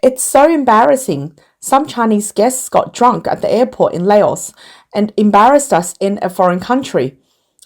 It's so embarrassing. Some Chinese guests got drunk at the airport in Laos and embarrassed us in a foreign country.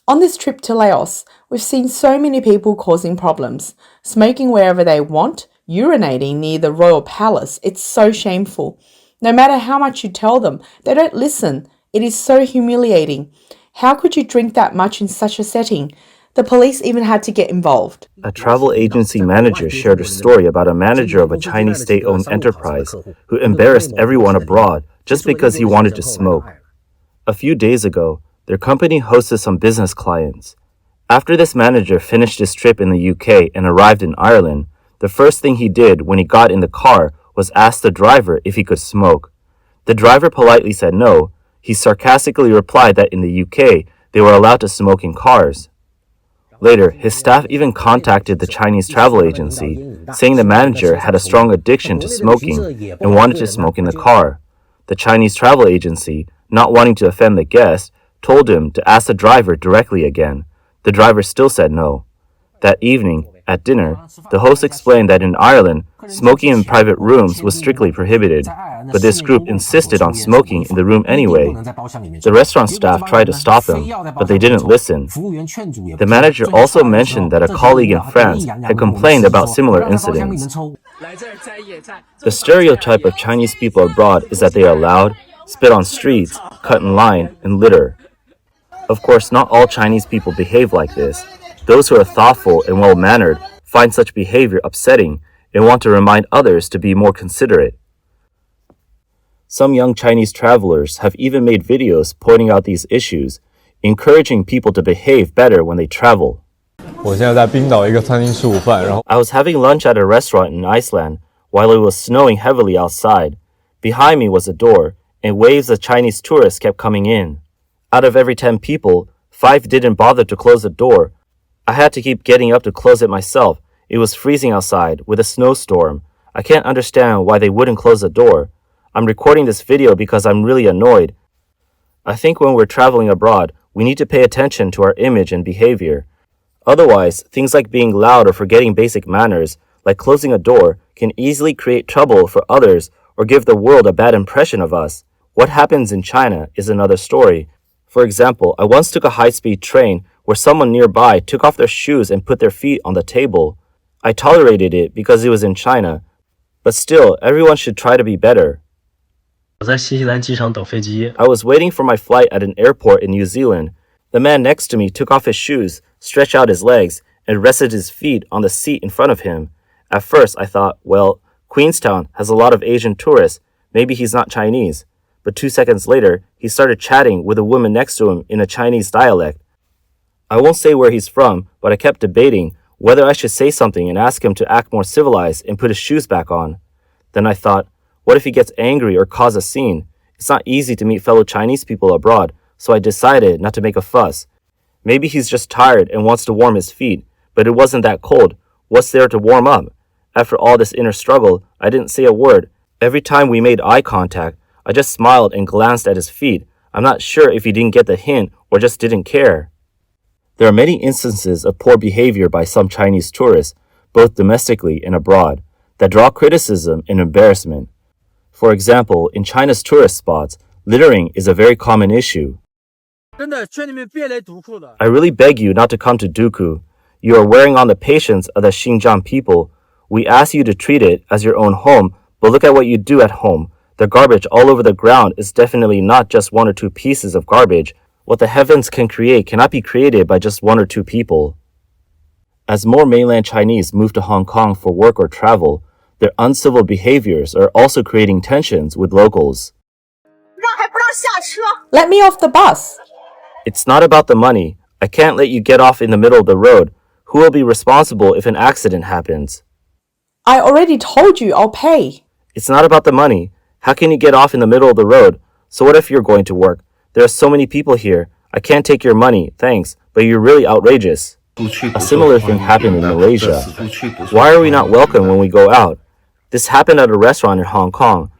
On this trip to Laos, we've seen so many people causing problems, smoking wherever they want, urinating near the royal palace. It's so shameful. No matter how much you tell them, they don't listen. It is so humiliating. How could you drink that much in such a setting? The police even had to get involved. A travel agency manager shared a story about a manager of a Chinese state-owned enterprise who embarrassed everyone abroad just because he wanted to smoke. A few days ago, their company hosted some business clients. After this manager finished his trip in the UK and arrived in Ireland, the first thing he did when he got in the car was ask the driver if he could smoke. The driver politely said no. He sarcastically replied that in the UK, they were allowed to smoke in cars. Later, his staff even contacted the Chinese travel agency, saying the manager had a strong addiction to smoking and wanted to smoke in the car. The Chinese travel agency, not wanting to offend the guest, told him to ask the driver directly again. The driver still said no. That evening, at dinner, the host explained that in Ireland, smoking in private rooms was strictly prohibited, but this group insisted on smoking in the room anyway. The restaurant staff tried to stop them, but they didn't listen. The manager also mentioned that a colleague in France had complained about similar incidents. The stereotype of Chinese people abroad is that they are loud, spit on streets, cut in line, and litter. Of course, not all Chinese people behave like this. Those who are thoughtful and well-mannered find such behavior upsetting and want to remind others to be more considerate. Some young Chinese travelers have even made videos pointing out these issues, encouraging people to behave better when they travel. I was having lunch at a restaurant in Iceland while it was snowing heavily outside. Behind me was a door, and waves of Chinese tourists kept coming in. Out of every 10 people, 5 didn't bother to close the door. I had to keep getting up to close it myself. It was freezing outside with a snowstorm. I can't understand why they wouldn't close the door. I'm recording this video because I'm really annoyed. I think when we're traveling abroad, we need to pay attention to our image and behavior. Otherwise, things like being loud or forgetting basic manners, like closing a door, can easily create trouble for others or give the world a bad impression of us. What happens in China is another story. For example, I once took a high-speed train where someone nearby took off their shoes and put their feet on the table. I tolerated it because it was in China, but still, everyone should try to be better. I was waiting for my flight at an airport in New Zealand. The man next to me took off his shoes, stretched out his legs, and rested his feet on the seat in front of him. At first, I thought, well, Queenstown has a lot of Asian tourists. Maybe he's not Chinese. But 2 seconds later, he started chatting with a woman next to him in a Chinese dialect. I won't say where he's from, but I kept debating whether I should say something and ask him to act more civilized and put his shoes back on. Then I thought, what if he gets angry or cause a scene? It's not easy to meet fellow Chinese people abroad, so I decided not to make a fuss. Maybe he's just tired and wants to warm his feet, but it wasn't that cold. What's there to warm up? After all this inner struggle, I didn't say a word. Every time we made eye contact, I just smiled and glanced at his feet. I'm not sure if he didn't get the hint or just didn't care. There are many instances of poor behavior by some Chinese tourists, both domestically and abroad, that draw criticism and embarrassment. For example, in China's tourist spots, littering is a very common issue. I really beg you not to come to Duku. You are wearing on the patience of the Xinjiang people. We ask you to treat it as your own home, but look at what you do at home. The garbage all over the ground is definitely not just 1 or 2 pieces of garbage. What the heavens can create cannot be created by just 1 or 2 people. As more mainland Chinese move to Hong Kong for work or travel, their uncivil behaviors are also creating tensions with locals. Let me off the bus. It's not about the money. I can't let you get off in the middle of the road. Who will be responsible if an accident happens? I already told you I'll pay. It's not about the money. How can you get off in the middle of the road? So what if you're going to work? There are so many people here. I can't take your money, thanks, but you're really outrageous. A similar thing happened in Malaysia. Why are we not welcome when we go out? This happened at a restaurant in Hong Kong.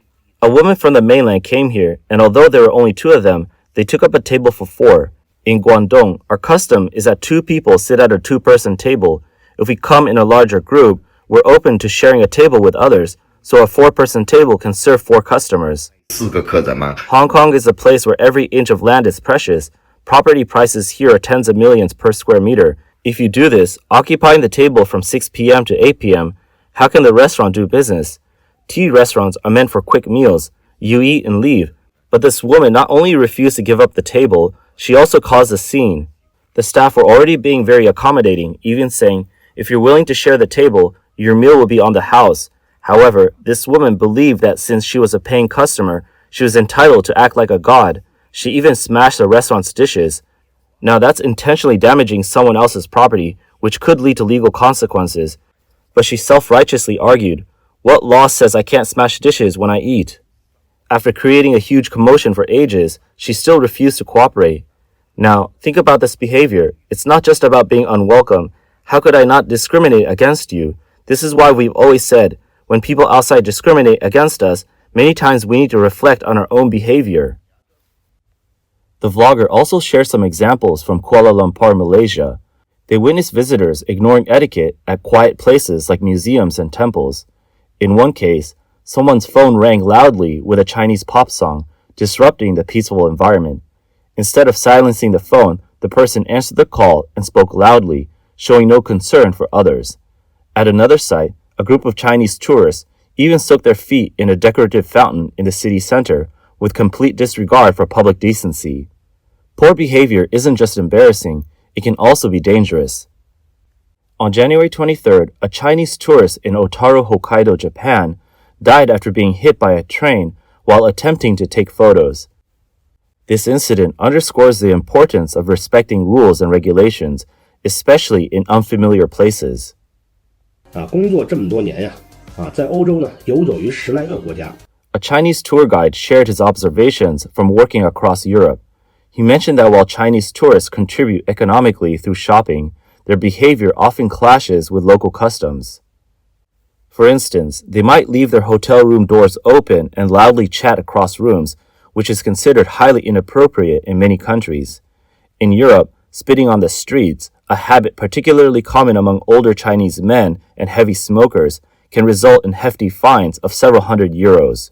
A woman from the mainland came here, and although there were only 2 of them, they took up a table for 4. In Guangdong, our custom is that 2 people sit at a 2-person table, If we come in a larger group, we're open to sharing a table with others, so a 4-person table can serve 4 customers. 4个客人嘛。 Hong Kong is a place where every inch of land is precious. Property prices here are tens of millions per square meter. If you do this, occupying the table from 6 p.m. to 8 p.m., how can the restaurant do business? Tea restaurants are meant for quick meals. You eat and leave. But this woman not only refused to give up the table, she also caused a scene. The staff were already being very accommodating, even saying, if you're willing to share the table, your meal will be on the house. However, this woman believed that since she was a paying customer, she was entitled to act like a god. She even smashed the restaurant's dishes. Now that's intentionally damaging someone else's property, which could lead to legal consequences. But she self-righteously argued, what law says I can't smash dishes when I eat? After creating a huge commotion for ages, she still refused to cooperate. Now, think about this behavior. It's not just about being unwelcome. How could I not discriminate against you? This is why we've always said, when people outside discriminate against us, many times we need to reflect on our own behavior. The vlogger also shared some examples from Kuala Lumpur, Malaysia. They witnessed visitors ignoring etiquette at quiet places like museums and temples. In one case, someone's phone rang loudly with a Chinese pop song, disrupting the peaceful environment. Instead of silencing the phone, the person answered the call and spoke loudly, showing no concern for others. At another site, a group of Chinese tourists even soaked their feet in a decorative fountain in the city center with complete disregard for public decency. Poor behavior isn't just embarrassing, it can also be dangerous. On January 23rd, a Chinese tourist in Otaru, Hokkaido, Japan, died after being hit by a train while attempting to take photos. This incident underscores the importance of respecting rules and regulations, especially in unfamiliar places. 工作这么多年呀，在欧洲呢游走于10来个国家。 A Chinese tour guide shared his observations from working across Europe. He mentioned that while Chinese tourists contribute economically through shopping, their behavior often clashes with local customs. For instance, they might leave their hotel room doors open and loudly chat across rooms, which is considered highly inappropriate in many countries. In Europe, spitting on the streets, a habit particularly common among older Chinese men and heavy smokers, can result in hefty fines of several hundred euros.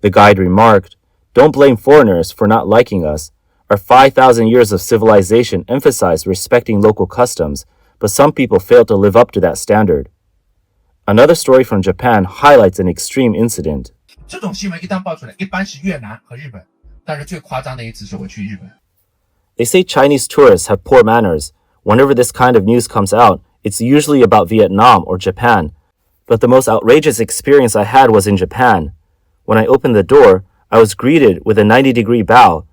The guide remarked, "Don't blame foreigners for not liking us. Our 5,000 years of civilization emphasize respecting local customs, but some people fail to live up to that standard." Another story from Japan highlights an extreme incident. 这种新闻一旦爆出来，一般是越南和日本，但是最夸张的一次是我去日本。 They say Chinese tourists have poor manners. Whenever this kind of news comes out, it's usually about Vietnam or Japan. But the most outrageous experience I had was in Japan. When I opened the door, I was greeted with a 90-degree bow.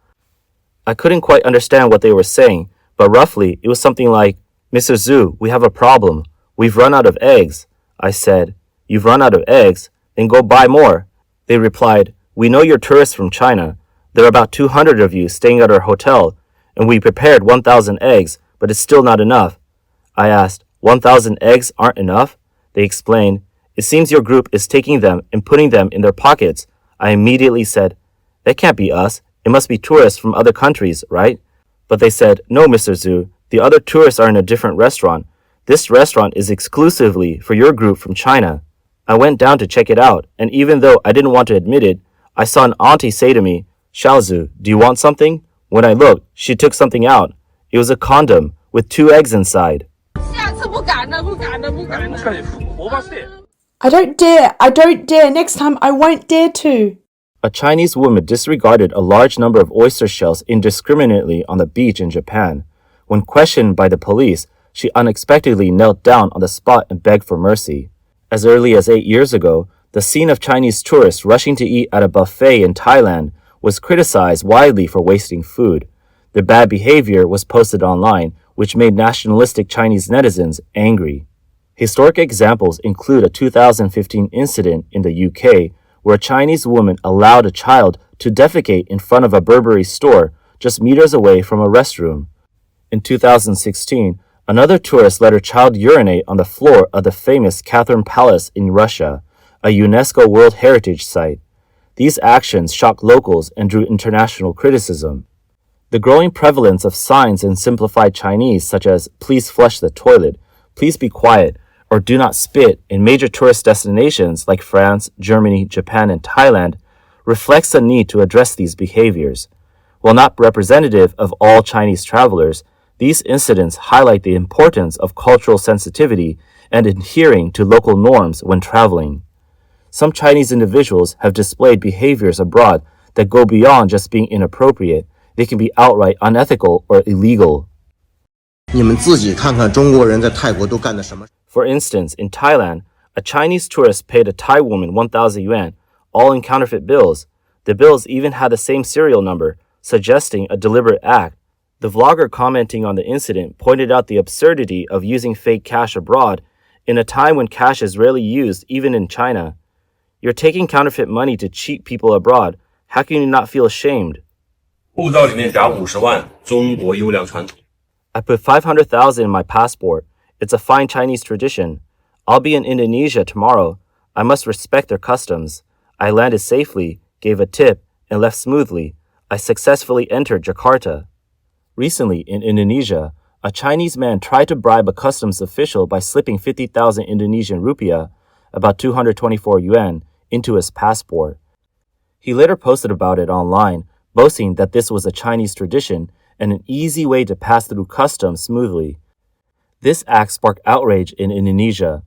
I couldn't quite understand what they were saying, but roughly it was something like, "Mr. Zhu, we have a problem. We've run out of eggs." I said, "You've run out of eggs? Then go buy more." They replied, "We know you're tourists from China. There are about 200 of you staying at our hotel, and we prepared 1,000 eggs, but it's still not enough." I asked, 1,000 eggs aren't enough? They explained, "It seems your group is taking them and putting them in their pockets." I immediately said, "That can't be us. It must be tourists from other countries, right?" But they said, "No, Mr. Zhu, the other tourists are in a different restaurant. This restaurant is exclusively for your group from China." I went down to check it out, and even though I didn't want to admit it, I saw an auntie say to me, "Xiaozu, do you want something?" When I looked, she took something out. It was a condom with 2 eggs inside. I don't dare, next time I won't dare to. A Chinese woman disregarded a large number of oyster shells indiscriminately on the beach in Japan. When questioned by the police, she unexpectedly knelt down on the spot and begged for mercy. As early as 8 years ago, the scene of Chinese tourists rushing to eat at a buffet in Thailand was criticized widely for wasting food. Their bad behavior was posted online, which made nationalistic Chinese netizens angry. Historic examples include a 2015 incident in the UK where a Chinese woman allowed a child to defecate in front of a Burberry store just meters away from a restroom. In 2016, another tourist let her child urinate on the floor of the famous Catherine Palace in Russia, a UNESCO World Heritage Site. These actions shocked locals and drew international criticism. The growing prevalence of signs in simplified Chinese such as "please flush the toilet," "please be quiet," or "do not spit" in major tourist destinations like France, Germany, Japan, and Thailand reflects the need to address these behaviors. While not representative of all Chinese travelers, these incidents highlight the importance of cultural sensitivity and adhering to local norms when traveling. Some Chinese individuals have displayed behaviors abroad that go beyond just being inappropriate. They can be outright unethical or illegal. 你们自己看看中国人在泰国都干的什么。 For instance, in Thailand, a Chinese tourist paid a Thai woman 1,000 yuan, all in counterfeit bills. The bills even had the same serial number, suggesting a deliberate act. The vlogger commenting on the incident pointed out the absurdity of using fake cash abroad in a time when cash is rarely used even in China. You're taking counterfeit money to cheat people abroad. How can you not feel ashamed? 护照里面夹50万，中国优良传统。 I put 500,000 in my passport. It's a fine Chinese tradition. I'll be in Indonesia tomorrow. I must respect their customs. I landed safely, gave a tip, and left smoothly. I successfully entered Jakarta. Recently, in Indonesia, a Chinese man tried to bribe a customs official by slipping 50,000 Indonesian rupiah, about 224 yuan, into his passport. He later posted about it online, boasting that this was a Chinese tradition and an easy way to pass through customs smoothly. This act sparked outrage in Indonesia.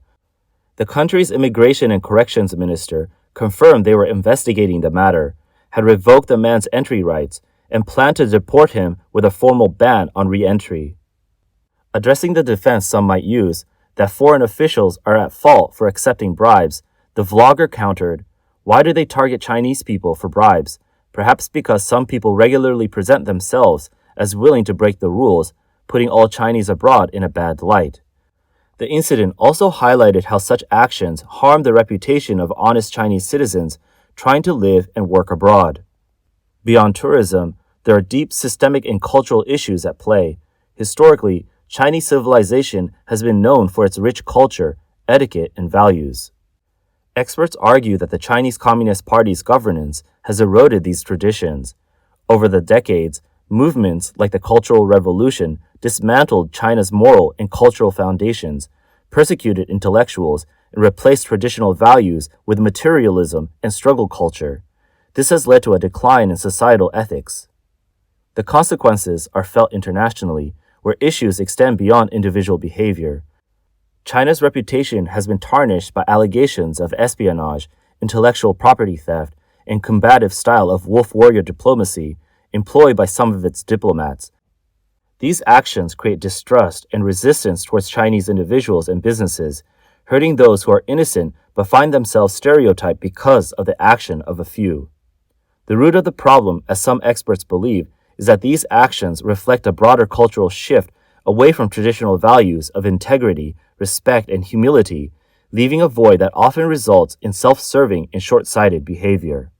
The country's immigration and corrections minister confirmed they were investigating the matter, had revoked the man's entry rights, and planned to deport him with a formal ban on re-entry. Addressing the defense some might use, that foreign officials are at fault for accepting bribes, the vlogger countered, "Why do they target Chinese people for bribes? Perhaps because some people regularly present themselves as willing to break the rules, putting all Chinese abroad in a bad light." The incident also highlighted how such actions harm the reputation of honest Chinese citizens trying to live and work abroad. Beyond tourism, there are deep systemic and cultural issues at play. Historically, Chinese civilization has been known for its rich culture, etiquette, and values. Experts argue that the Chinese Communist Party's governance has eroded these traditions. Over the decades, movements like the Cultural Revolution dismantled China's moral and cultural foundations, persecuted intellectuals, and replaced traditional values with materialism and struggle culture. This has led to a decline in societal ethics. The consequences are felt internationally, where issues extend beyond individual behavior. China's reputation has been tarnished by allegations of espionage, intellectual property theft, and combative style of wolf warrior diplomacy employed by some of its diplomats. These actions create distrust and resistance towards Chinese individuals and businesses, hurting those who are innocent but find themselves stereotyped because of the action of a few. The root of the problem, as some experts believe, is that these actions reflect a broader cultural shift away from traditional values of integrity, respect, and humility, leaving a void that often results in self-serving and short-sighted behavior.